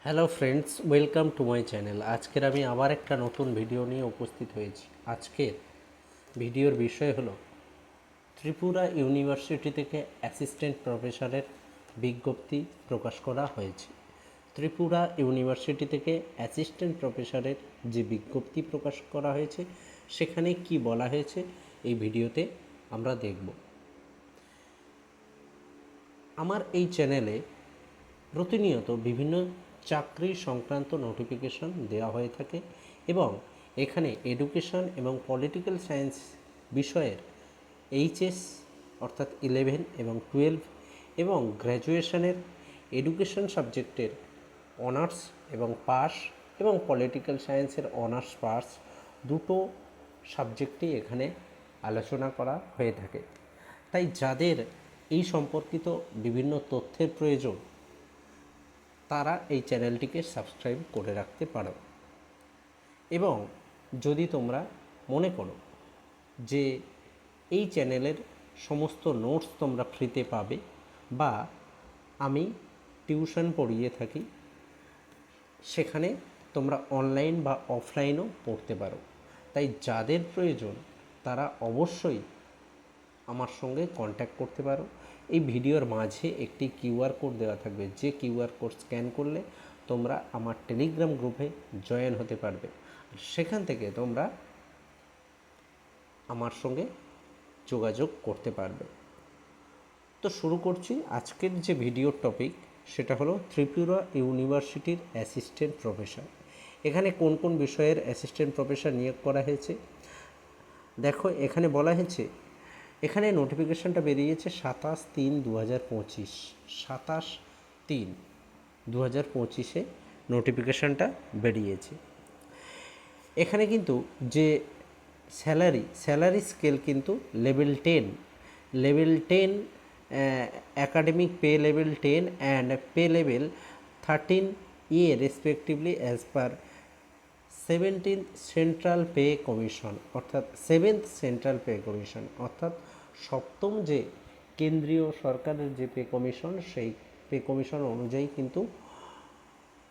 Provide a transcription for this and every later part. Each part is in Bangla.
Hello friends, welcome to my channel. আজকের আমি আবার একটা নতুন ভিডিও নিয়ে উপস্থিত হয়েছি। আজকের ভিডিওর বিষয় হলো ত্রিপুরা ইউনিভার্সিটি থেকে অ্যাসিস্ট্যান্ট প্রফেসরের বিজ্ঞপ্তি প্রকাশ করা হয়েছে। ত্রিপুরা ইউনিভার্সিটি থেকে অ্যাসিস্ট্যান্ট প্রফেসরের যে বিজ্ঞপ্তি প্রকাশ করা হয়েছে সেখানে কি বলা হয়েছে এই ভিডিওতে আমরা দেখব। আমার এই চ্যানেলে প্রতিনিয়ত বিভিন্ন চাকরি সংক্রান্ত নোটিফিকেশন দেওয়া হয়ে থাকে এবং এখানে এডুকেশন এবং পলিটিক্যাল সায়েন্স বিষয়ের এইচএস অর্থাৎ 11 এবং 12 এবং গ্র্যাজুয়েশনের এডুকেশন সাবজেক্টের অনার্স এবং পাস এবং পলিটিক্যাল সায়েন্সের অনার্স পাস দুটো সাবজেক্টেই এখানে আলোচনা করা হয়ে থাকে। তাই যাদের এই সম্পর্কিত বিভিন্ন তথ্যের প্রয়োজন তারা এই চ্যানেলটিকে সাবস্ক্রাইব করে রাখতে পারো। এবং যদি তোমরা মনে করো যে এই চ্যানেলের সমস্ত নোটস তোমরা ফ্রিতে পাবে বা আমি টিউশন পড়িয়ে থাকি, সেখানে তোমরা অনলাইন বা অফলাইনও পড়তে পারো। তাই যাদের প্রয়োজন তারা অবশ্যই আমার সঙ্গে কন্ট্যাক্ট করতে পারো। এই ভিডিওর মাঝে একটি কিউআর কোড দেওয়া থাকবে, যে কিউআর কোড স্ক্যান করলে তোমরা আমার টেলিগ্রাম গ্রুপে জয়েন হতে পারবে। সেখান থেকে তোমরা আমার সঙ্গে যোগাযোগ করতে পারবে। তো শুরু করছি আজকের যে ভিডিওর টপিক, সেটা হলো ত্রিপুরা ইউনিভার্সিটির অ্যাসিস্ট্যান্ট প্রফেসর। এখানে কোন কোন বিষয়ের অ্যাসিস্ট্যান্ট প্রফেসর নিয়োগ করা হয়েছে দেখো। এখানে বলা হয়েছে, এখানে নোটিফিকেশানটা বেরিয়েছে 27/3/2025, 27/3/2025 নোটিফিকেশানটা বেরিয়েছে। এখানে কিন্তু যে স্যালারি স্কেল কিন্তু level 10 academic pay level 10 and pay level 13A respectively as per 17th central pay commission, অর্থাৎ 7th সেন্ট্রাল পে কমিশন, অর্থাৎ সপ্তম যে কেন্দ্রীয় সরকারের যে পে কমিশন, সেই পে কমিশন অনুযায়ী কিন্তু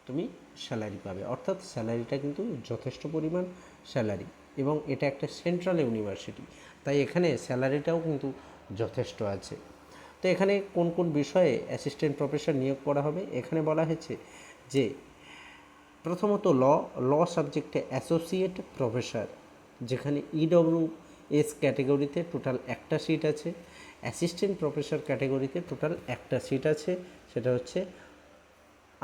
তুমি স্যালারি পাবে। অর্থাৎ স্যালারিটা কিন্তু যথেষ্ট পরিমাণ স্যালারি, এবং এটা একটা সেন্ট্রাল ইউনিভার্সিটি, তাই এখানে স্যালারিটাও কিন্তু যথেষ্ট আছে। তো এখানে কোন কোন বিষয়ে অ্যাসিস্ট্যান্ট প্রফেসর নিয়োগ করা হবে এখানে বলা হয়েছে যে, প্রথমত ল সাবজেক্টে অ্যাসোসিয়েট প্রফেসর, যেখানে EWS ক্যাটেগরিতে টোটাল একটা সিট আছে, অ্যাসিস্ট্যান্ট প্রফেসর ক্যাটেগরিতে টোটাল একটা সিট আছে, সেটা হচ্ছে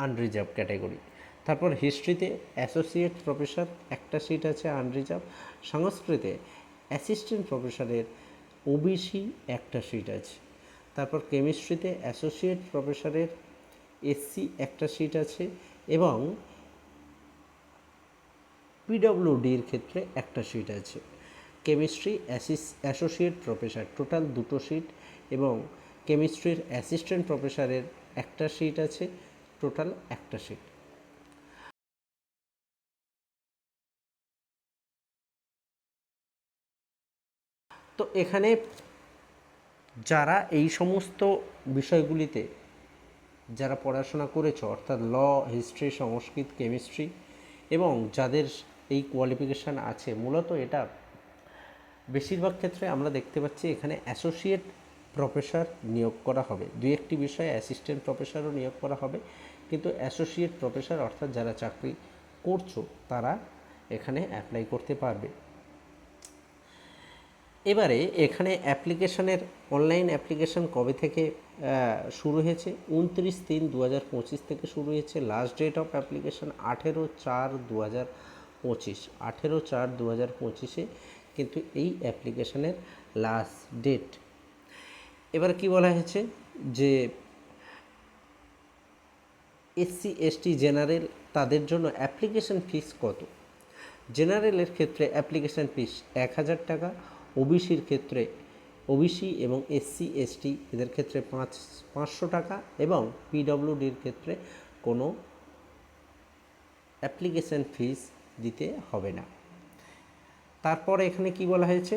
আনরিজার্ভ ক্যাটাগরি। তারপর হিস্ট্রিতে অ্যাসোসিয়েট প্রফেসর একটা সিট আছে আনরিজার্ভ। সংস্কৃতে অ্যাসিস্ট্যান্ট প্রফেসরের ওবিসি একটা সিট আছে। তারপর কেমিস্ট্রিতে অ্যাসোসিয়েট প্রফেসরের SC একটা সিট আছে, এবং PWDর ক্ষেত্রে একটা সিট আছে। কেমিস্ট্রি অ্যাসোসিয়েট প্রফেসর টোটাল দুটো সিট, এবং কেমিস্ট্রির অ্যাসিস্ট্যান্ট প্রফেসরের একটা সিট আছে, টোটাল একটা সিট। তো এখানে যারা এই সমস্ত বিষয়গুলিতে যারা পড়াশোনা করেছ, অর্থাৎ ল, হিস্ট্রি, সংস্কৃত, কেমিস্ট্রি, এবং যাদের এই কোয়ালিফিকেশান আছে, মূলত এটা বেশিরভাগ ক্ষেত্রে আমরা দেখতে পাচ্ছি এখানে অ্যাসোসিয়েট প্রফেসর নিয়োগ করা হবে। দুই একটি বিষয়ে অ্যাসিস্ট্যান্ট প্রফেসরও নিয়োগ করা হবে, কিন্তু অ্যাসোসিয়েট প্রফেসর অর্থাৎ যারা চাকরি করছো তারা এখানে অ্যাপ্লাই করতে পারবে। এবারে এখানে অ্যাপ্লিকেশনের অনলাইন অ্যাপ্লিকেশন কবে থেকে শুরু হয়েছে? 29/3/2025 থেকে শুরু হয়েছে। লাস্ট ডেট অফ অ্যাপ্লিকেশন 18/4/2025, 18/4/2025 কিন্তু এই অ্যাপ্লিকেশনের লাস্ট ডেট। এবার কি বলা হয়েছে যে SC ST জেনারেল তাদের জন্য অ্যাপ্লিকেশন ফিস কত? জেনারেলের ক্ষেত্রে অ্যাপ্লিকেশন ফিস 1000 টাকা, ওবিসির ক্ষেত্রে ওবিসি এবং SC ST এদের ক্ষেত্রে 500 টাকা, এবং PWDর ক্ষেত্রে কোনো অ্যাপ্লিকেশন ফিস দিতে হবে না। তারপরে এখানে কি বলা হয়েছে,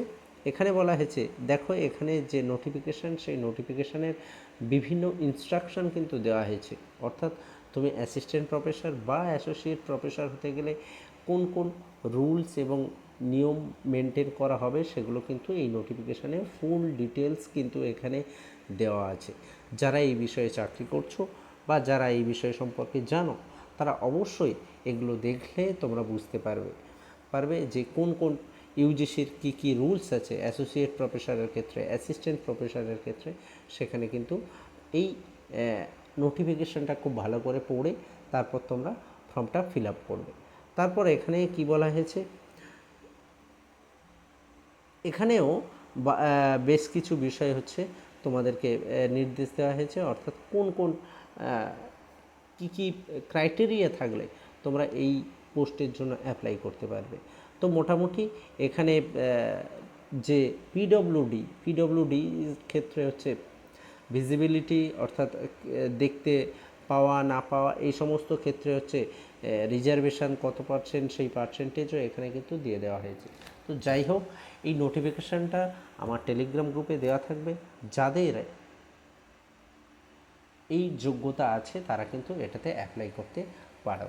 এখানে বলা হয়েছে, দেখো এখানে যে নোটিফিকেশান, সেই নোটিফিকেশানের বিভিন্ন ইনস্ট্রাকশন কিন্তু দেওয়া হয়েছে। অর্থাৎ তুমি অ্যাসিস্ট্যান্ট প্রফেসর বা অ্যাসোসিয়েট প্রফেসর হতে গেলে কোন কোন রুলস এবং নিয়ম মেনটেন করা হবে সেগুলো কিন্তু এই নোটিফিকেশানে ফুল ডিটেলস কিন্তু এখানে দেওয়া আছে। যারা এই বিষয়ে চাকরি করছো বা যারা এই বিষয় সম্পর্কে জানো, তারা অবশ্যই এগুলো দেখলে তোমরা বুঝতে পারবে যে কোন কোন ইউজিসির কী কী রুলস আছে অ্যাসোসিয়েট প্রফেসরের ক্ষেত্রে, অ্যাসিস্ট্যান্ট প্রফেসরের ক্ষেত্রে। সেখানে কিন্তু এই নোটিফিকেশানটা খুব ভালো করে পড়ে তারপর তোমরা ফর্মটা ফিল আপ করবে। তারপর এখানে কি বলা হয়েছে, এখানেও বেশ কিছু বিষয় হচ্ছে তোমাদেরকে নির্দেশ দেওয়া হয়েছে। অর্থাৎ কোন কোন কী কী ক্রাইটেরিয়া থাকলে তোমরা এই পোস্টের জন্য অ্যাপ্লাই করতে পারবে। তো মোটামুটি এখানে যে পিডব্লিউডি ক্ষেত্রে হচ্ছে ভিজিবিলিটি, অর্থাৎ দেখতে পাওয়া না পাওয়া, এই সমস্ত ক্ষেত্রে হচ্ছে রিজার্ভেশন কত পার্সেন্ট, সেই পার্সেন্টেজও এখানে কিন্তু দিয়ে দেওয়া হয়েছে। তো যাই হোক, এই নোটিফিকেশানটা আমার টেলিগ্রাম গ্রুপে দেওয়া থাকবে। যাদের এই যোগ্যতা আছে তারা কিন্তু এটাতে অ্যাপ্লাই করতে পারো।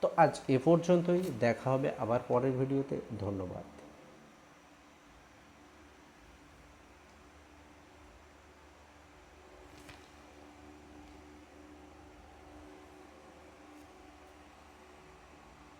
তো আজ এ পর্যন্তই, দেখা হবে আবার পরের ভিডিওতে। ধন্যবাদ।